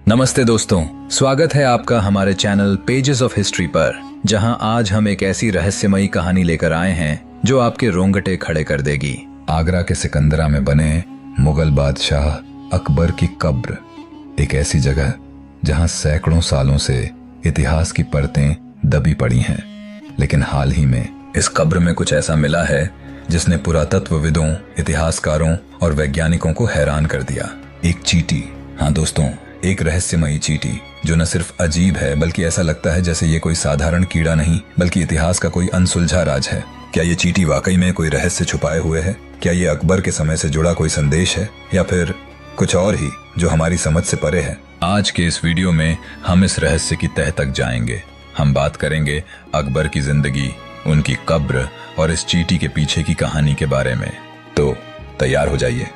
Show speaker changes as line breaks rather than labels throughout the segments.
नमस्ते दोस्तों, स्वागत है आपका हमारे चैनल पेजेस ऑफ हिस्ट्री पर, जहां आज हम एक ऐसी रहस्यमयी कहानी लेकर आए हैं जो आपके रोंगटे खड़े कर देगी।
आगरा के सिकंदरा में बने मुगल बादशाह अकबर की कब्र, एक ऐसी जगह जहां सैकड़ों सालों से इतिहास की परतें दबी पड़ी हैं, लेकिन हाल ही में इस कब्र में कुछ ऐसा मिला है जिसने पुरातत्वविदों, इतिहासकारों और वैज्ञानिकों को हैरान कर दिया। एक चींटी, हाँ दोस्तों, एक रहस्यमयी चींटी जो न सिर्फ अजीब है बल्कि ऐसा लगता है जैसे ये कोई साधारण कीड़ा नहीं बल्कि इतिहास का कोई अनसुलझा राज है। क्या ये चींटी वाकई में कोई रहस्य छुपाए हुए है? क्या ये अकबर के समय से जुड़ा कोई संदेश है या फिर कुछ और ही जो हमारी समझ से परे है? आज के इस वीडियो में हम इस रहस्य की तह तक जाएंगे। हम बात करेंगे अकबर की जिंदगी, उनकी कब्र और इस चींटी के पीछे की कहानी के बारे में। तो तैयार हो जाइए,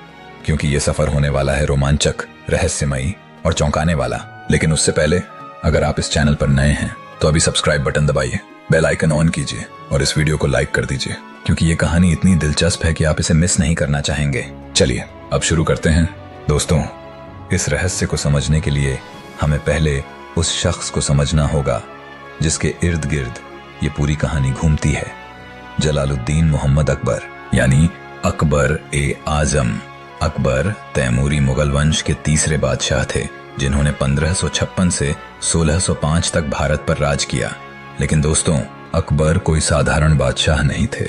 क्योंकि ये सफर होने वाला है रोमांचक, रहस्यमयी और चौंकाने वाला। लेकिन उससे पहले अगर आप इस चैनल पर नए हैं तो अभी सब्सक्राइब बटन दबाइए, बेल आइकन ऑन कीजिए और इस वीडियो को लाइक कर दीजिए, क्योंकि ये कहानी इतनी दिलचस्प है कि आप इसे मिस नहीं करना चाहेंगे। चलिए अब शुरू करते हैं। दोस्तों, इस रहस्य को समझने के लिए हमें पहले उस शख्स को समझना होगा जिसके इर्द गिर्द ये पूरी कहानी घूमती है। जलालुद्दीन मोहम्मद अकबर, यानी अकबर ए आजम। अकबर तैमूरी मुगल वंश के तीसरे बादशाह थे, जिन्होंने 1556 से 1605 तक भारत पर राज किया। लेकिन दोस्तों, अकबर कोई साधारण बादशाह नहीं थे।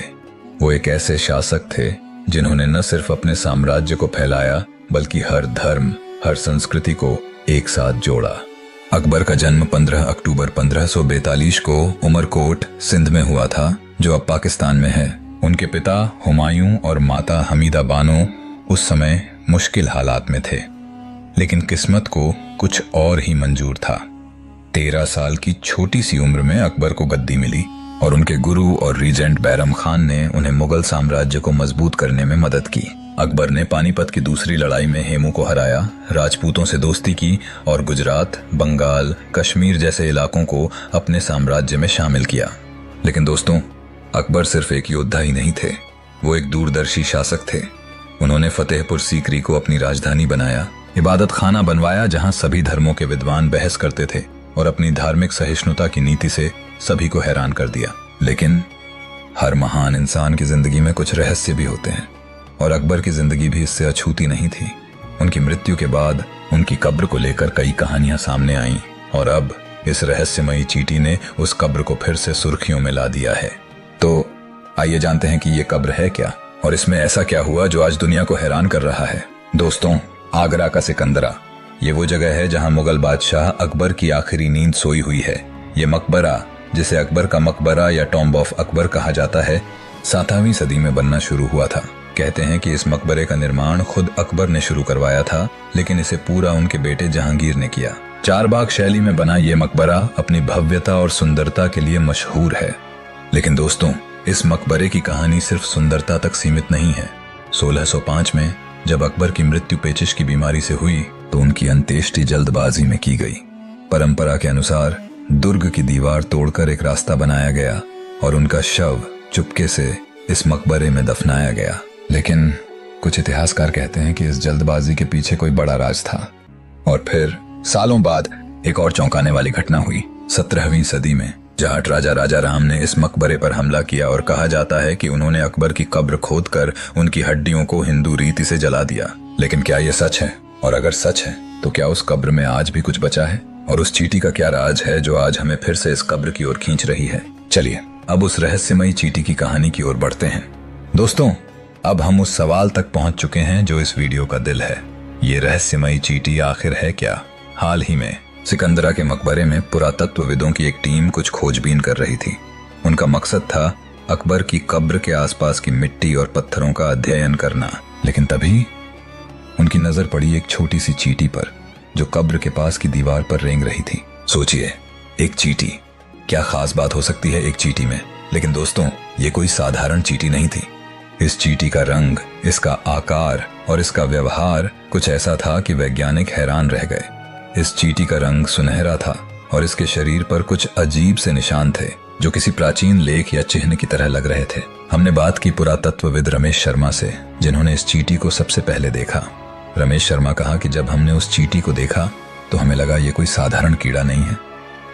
वो एक ऐसे शासक थे जिन्होंने न सिर्फ अपने साम्राज्य को फैलाया बल्कि हर धर्म, हर संस्कृति को एक साथ जोड़ा। अकबर का जन्म 15 अक्टूबर 1542 को उमरकोट, सिंध में हुआ था, जो अब पाकिस्तान में है। उनके पिता हुमायूं और माता हमीदा बानो उस समय मुश्किल हालात में थे, लेकिन किस्मत को कुछ और ही मंजूर था। 13 साल की छोटी सी उम्र में अकबर को गद्दी मिली और उनके गुरु और रीजेंट बैरम खान ने उन्हें मुगल साम्राज्य को मजबूत करने में मदद की। अकबर ने पानीपत की दूसरी लड़ाई में हेमू को हराया, राजपूतों से दोस्ती की और गुजरात, बंगाल, कश्मीर जैसे इलाकों को अपने साम्राज्य में शामिल किया। लेकिन दोस्तों, अकबर सिर्फ एक योद्धा ही नहीं थे, वो एक दूरदर्शी शासक थे। उन्होंने फतेहपुर सीकरी को अपनी राजधानी बनाया, इबादत खाना बनवाया जहां सभी धर्मों के विद्वान बहस करते थे, और अपनी धार्मिक सहिष्णुता की नीति से सभी को हैरान कर दिया। लेकिन हर महान इंसान की जिंदगी में कुछ रहस्य भी होते हैं, और अकबर की जिंदगी भी इससे अछूती नहीं थी। उनकी मृत्यु के बाद उनकी कब्र को लेकर कई कहानियां सामने आईं, और अब इस रहस्यमयी चींटी ने उस कब्र को फिर से सुर्खियों में ला दिया है। तो आइए जानते हैं कि ये कब्र है क्या और इसमें ऐसा क्या हुआ जो आज दुनिया को हैरान कर रहा है। दोस्तों, आगरा का सिकंदरा, ये वो जगह है जहां मुगल बादशाह अकबर की आखिरी नींद सोई हुई है। ये मकबरा, जिसे अकबर का मकबरा या टॉम्ब ऑफ अकबर कहा जाता है, 7वीं सदी में बनना शुरू हुआ था। कहते हैं कि इस मकबरे का निर्माण खुद अकबर ने शुरू करवाया था, लेकिन इसे पूरा उनके बेटे जहांगीर ने किया। 4 बाग शैली में बना ये मकबरा अपनी भव्यता और सुंदरता के लिए मशहूर है। लेकिन दोस्तों, इस मकबरे की कहानी सिर्फ सुंदरता तक सीमित नहीं है। 1605 में जब अकबर की मृत्यु पेचिश की बीमारी से हुई तो उनकी अंत्येष्टि जल्दबाजी में की गई। परंपरा के अनुसार दुर्ग की दीवार तोड़कर एक रास्ता बनाया गया और उनका शव चुपके से इस मकबरे में दफनाया गया। लेकिन कुछ इतिहासकार कहते हैं कि इस जल्दबाजी के पीछे कोई बड़ा राज था। और फिर सालों बाद एक और चौंकाने वाली घटना हुई। 17वीं सदी में जाट राजा राजा राम ने इस मकबरे पर हमला किया और कहा जाता है कि उन्होंने अकबर की कब्र खोदकर उनकी हड्डियों को हिंदू रीति से जला दिया। लेकिन क्या ये सच है? और अगर सच है तो क्या उस कब्र में आज भी कुछ बचा है? और उस चींटी का क्या राज है जो आज हमें फिर से इस कब्र की ओर खींच रही है? चलिए अब उस रहस्यमयी चींटी की कहानी की ओर बढ़ते हैं। दोस्तों, अब हम उस सवाल तक पहुंच चुके हैं जो इस वीडियो का दिल है। ये रहस्यमयी चींटी आखिर है क्या? हाल ही में सिकंदरा के मकबरे में पुरातत्वविदों की एक टीम कुछ खोजबीन कर रही थी। उनका मकसद था अकबर की कब्र के आसपास की मिट्टी और पत्थरों का अध्ययन करना। लेकिन तभी उनकी नजर पड़ी एक छोटी सी चींटी पर, जो कब्र के पास की दीवार पर रेंग रही थी। सोचिए, एक चींटी, क्या खास बात हो सकती है एक चींटी में? लेकिन दोस्तों, ये कोई साधारण चींटी नहीं थी। इस चींटी का रंग, इसका आकार और इसका व्यवहार कुछ ऐसा था कि वैज्ञानिक हैरान रह गए। इस चींटी का रंग सुनहरा था और इसके शरीर पर कुछ अजीब से निशान थे जो किसी प्राचीन लेख या चिन्ह की तरह लग रहे थे। हमने बात की पुरातत्वविद रमेश शर्मा से, जिन्होंने इस चींटी को सबसे पहले देखा। रमेश शर्मा कहा कि जब हमने उस चींटी को देखा तो हमें लगा ये कोई साधारण कीड़ा नहीं है।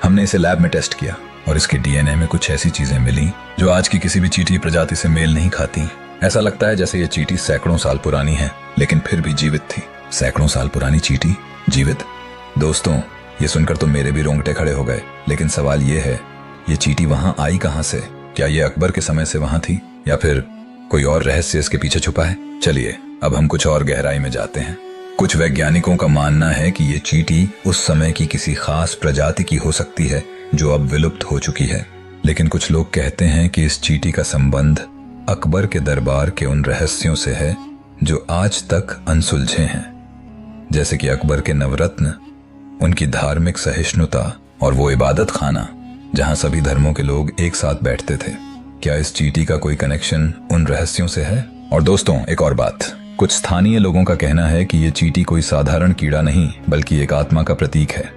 हमने इसे लैब में टेस्ट किया और इसके डीएनए में कुछ ऐसी चीजें मिली जो आज की किसी भी चींटी प्रजाति से मेल नहीं खाती। ऐसा लगता है जैसे ये चींटी सैकड़ों साल पुरानी है, लेकिन फिर भी जीवित थी। सैकड़ों साल पुरानी चींटी जीवित। दोस्तों, ये सुनकर तो मेरे भी रोंगटे खड़े हो गए, लेकिन सवाल ये है, ये चींटी वहां आई कहां से? क्या ये अकबर के समय से वहां थी या फिर कोई और रहस्य इसके पीछे छुपा है? चलिए अब हम कुछ और गहराई में जाते हैं। कुछ वैज्ञानिकों का मानना है कि ये चींटी उस समय की किसी खास प्रजाति की हो सकती है जो अब विलुप्त हो चुकी है, लेकिन कुछ लोग कहते हैं कि इस चींटी का संबंध अकबर के दरबार के उन रहस्यों से है जो आज तक अनसुलझे हैं, जैसे कि अकबर के नवरत्न, उनकी धार्मिक सहिष्णुता और वो इबादत खाना जहां सभी धर्मों के लोग एक साथ बैठते थे। क्या इस चींटी का कोई कनेक्शन उन रहस्यों से है? और दोस्तों, एक और बात, कुछ स्थानीय लोगों का कहना है कि ये चींटी कोई साधारण कीड़ा नहीं बल्कि एक आत्मा का प्रतीक है।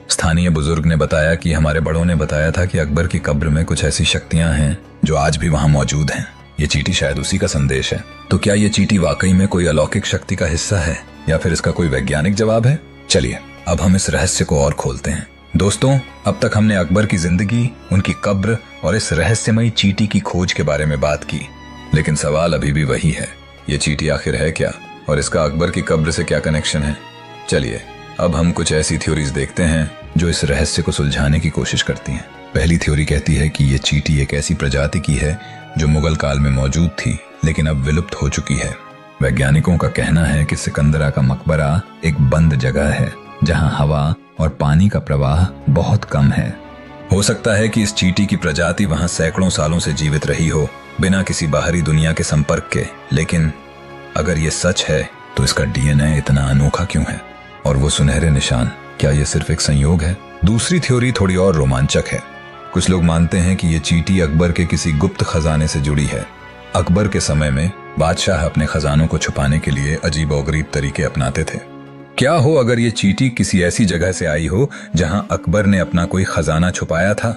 स्थानीय बुजुर्ग ने बताया कि हमारे बड़ों ने बताया था कि अकबर की कब्र में कुछ ऐसी शक्तियां हैं जो आज भी वहां मौजूद हैं। ये चींटी शायद उसी का संदेश है। तो क्या ये चींटी वाकई में कोई अलौकिक शक्ति का हिस्सा है या फिर इसका कोई वैज्ञानिक जवाब है? चलिए अब हम इस रहस्य को और खोलते हैं। दोस्तों, अब तक हमने अकबर की जिंदगी, उनकी कब्र और इस रहस्यमयी चींटी की खोज के बारे में बात की, लेकिन सवाल अभी भी वही है, ये चींटी आखिर है क्या और इसका अकबर की कब्र से क्या कनेक्शन है? चलिए अब हम कुछ ऐसी थ्योरीज देखते हैं जो इस रहस्य को सुलझाने की कोशिश करती हैं। पहली थ्योरी कहती है कि ये चींटी एक ऐसी प्रजाति की है जो मुगल काल में मौजूद थी लेकिन अब विलुप्त हो चुकी है। वैज्ञानिकों का कहना है कि सिकंदरा का मकबरा एक बंद जगह है जहां हवा और पानी का प्रवाह बहुत कम है। हो सकता है कि इस चींटी की प्रजाति वहां सैकड़ों सालों से जीवित रही हो बिना किसी बाहरी दुनिया के संपर्क के, लेकिन अगर ये सच है तो इसका डीएनए इतना अनोखा क्यों है? और वो सुनहरे निशान, क्या ये सिर्फ एक संयोग है? दूसरी थ्योरी थोड़ी और रोमांचक है। कुछ लोग मानते हैं कि ये चींटी अकबर के किसी गुप्त खजाने से जुड़ी है। अकबर के समय में बादशाह अपने खजानों को छुपाने के लिए अजीबोगरीब तरीके अपनाते थे। क्या हो अगर ये चींटी किसी ऐसी जगह से आई हो जहां अकबर ने अपना कोई खजाना छुपाया था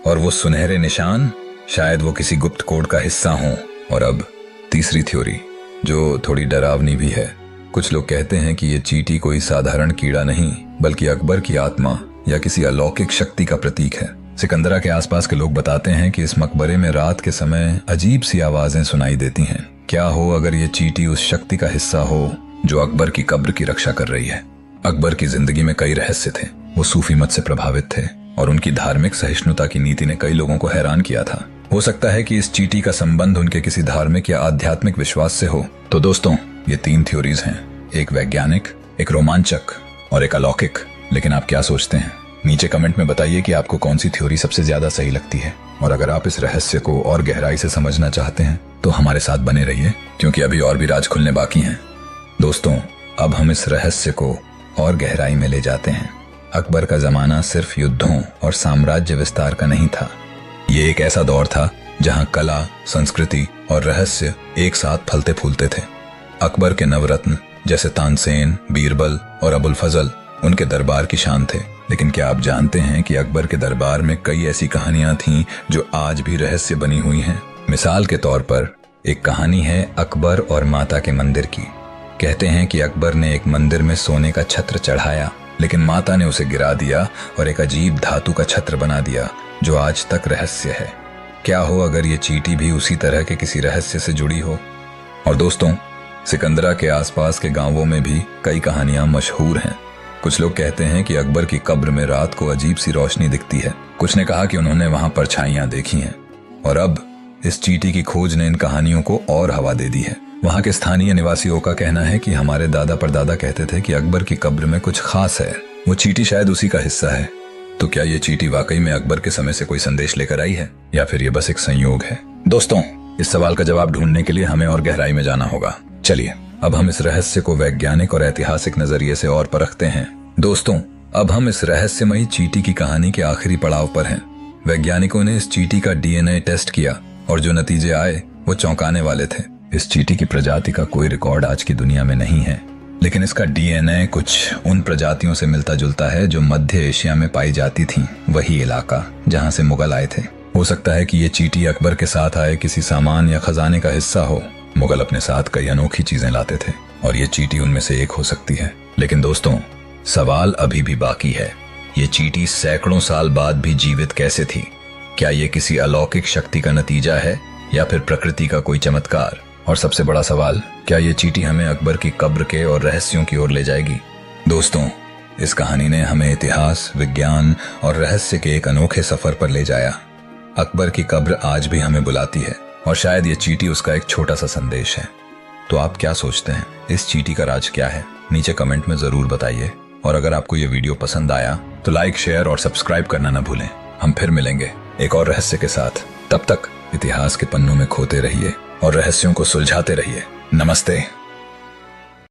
और वो सुनहरे निशान शायद वो किसी गुप्त कोड का हिस्सा हो? और अब तीसरी थ्योरी जो थोड़ी डरावनी भी है। कुछ लोग कहते हैं कि ये चींटी कोई साधारण कीड़ा नहीं बल्कि अकबर की आत्मा या किसी अलौकिक शक्ति का प्रतीक है। सिकंदरा के आसपास के लोग बताते हैं कि इस मकबरे में रात के समय अजीब सी आवाजें सुनाई देती हैं। क्या हो अगर ये चींटी उस शक्ति का हिस्सा हो जो अकबर की कब्र की रक्षा कर रही है? अकबर की जिंदगी में कई रहस्य थे। वो सूफी मत से प्रभावित थे और उनकी धार्मिक सहिष्णुता की नीति ने कई लोगों को हैरान किया था। हो सकता है कि इस चींटी का संबंध उनके किसी धार्मिक या आध्यात्मिक विश्वास से हो। तो दोस्तों, ये 3 थ्योरीज हैं, एक वैज्ञानिक, एक रोमांचक और एक अलौकिक। लेकिन आप क्या सोचते हैं? नीचे कमेंट में बताइए कि आपको कौन सी थ्योरी सबसे ज्यादा सही लगती है। और अगर आप इस रहस्य को और गहराई से समझना चाहते हैं तो हमारे साथ बने रहिए, क्योंकि अभी और भी राज खुलने बाकी हैं। दोस्तों, अब हम इस रहस्य को और गहराई में ले जाते हैं। अकबर का जमाना सिर्फ युद्धों और साम्राज्य विस्तार का नहीं था। ये एक ऐसा दौर था जहां कला, संस्कृति और रहस्य एक साथ फलते फूलते थे। अकबर के नवरत्न जैसे तानसेन, बीरबल और अबुल फजल उनके दरबार की शान थे। लेकिन क्या आप जानते हैं कि अकबर के दरबार में कई ऐसी कहानियां थीं जो आज भी रहस्य बनी हुई हैं? मिसाल के तौर पर एक कहानी है अकबर और माता के मंदिर की। कहते हैं कि अकबर ने एक मंदिर में सोने का छत्र चढ़ाया, लेकिन माता ने उसे गिरा दिया और एक अजीब धातु का छत्र बना दिया जो आज तक रहस्य है। क्या हो अगर ये चींटी भी उसी तरह के किसी रहस्य से जुड़ी हो? और दोस्तों, सिकंदरा के आसपास के गांवों में भी कई कहानियां मशहूर हैं। कुछ लोग कहते हैं कि अकबर की कब्र में रात को अजीब सी रोशनी दिखती है। कुछ ने कहा कि उन्होंने वहां परछाइयां देखी हैं। और अब इस चींटी की खोज ने इन कहानियों को और हवा दे दी है। वहां के स्थानीय निवासियों का कहना है कि हमारे दादा परदादा कहते थे कि अकबर की कब्र में कुछ खास है, वो चींटी शायद उसी का हिस्सा है। तो क्या ये चींटी वाकई में अकबर के समय से कोई संदेश लेकर आई है या फिर ये बस एक संयोग है? दोस्तों, इस सवाल का जवाब ढूंढने के लिए हमें और गहराई में जाना होगा। चलिए अब हम इस रहस्य को वैज्ञानिक और ऐतिहासिक नजरिए से और परखते हैं। दोस्तों, अब हम इस रहस्यमयी चींटी की कहानी के आखिरी पड़ाव पर हैं। वैज्ञानिकों ने इस चींटी का डीएनए टेस्ट किया और जो नतीजे आए वो चौंकाने वाले थे। इस चींटी की प्रजाति का कोई रिकॉर्ड आज की दुनिया में नहीं है, लेकिन इसका डीएनए कुछ उन प्रजातियों से मिलता जुलता है जो मध्य एशिया में पाई जाती थीं, वही इलाका जहां से मुगल आए थे। हो सकता है कि ये चींटी अकबर के साथ आए किसी सामान या खजाने का हिस्सा हो। मुगल अपने साथ कई अनोखी चीजें लाते थे और ये चींटी उनमें से एक हो सकती है। लेकिन दोस्तों,
सवाल अभी भी बाकी है, ये चींटी सैकड़ों साल बाद भी जीवित कैसे थी? क्या ये किसी अलौकिक शक्ति का नतीजा है या फिर प्रकृति का कोई चमत्कार? और सबसे बड़ा सवाल, क्या ये चींटी हमें अकबर की कब्र के और रहस्यों की ओर ले जाएगी? दोस्तों, इस कहानी ने हमें इतिहास, विज्ञान और रहस्य के एक अनोखे सफर पर ले जाया। अकबर की कब्र आज भी हमें बुलाती है और शायद ये चींटी उसका एक छोटा सा संदेश है। तो आप क्या सोचते हैं, इस चींटी का राज क्या है? नीचे कमेंट में जरूर बताइए। और अगर आपको ये वीडियो पसंद आया तो लाइक, शेयर और सब्सक्राइब करना ना भूलें। हम फिर मिलेंगे एक और रहस्य के साथ। तब तक इतिहास के पन्नों में खोते रहिए और रहस्यों को सुलझाते रहिए। नमस्ते।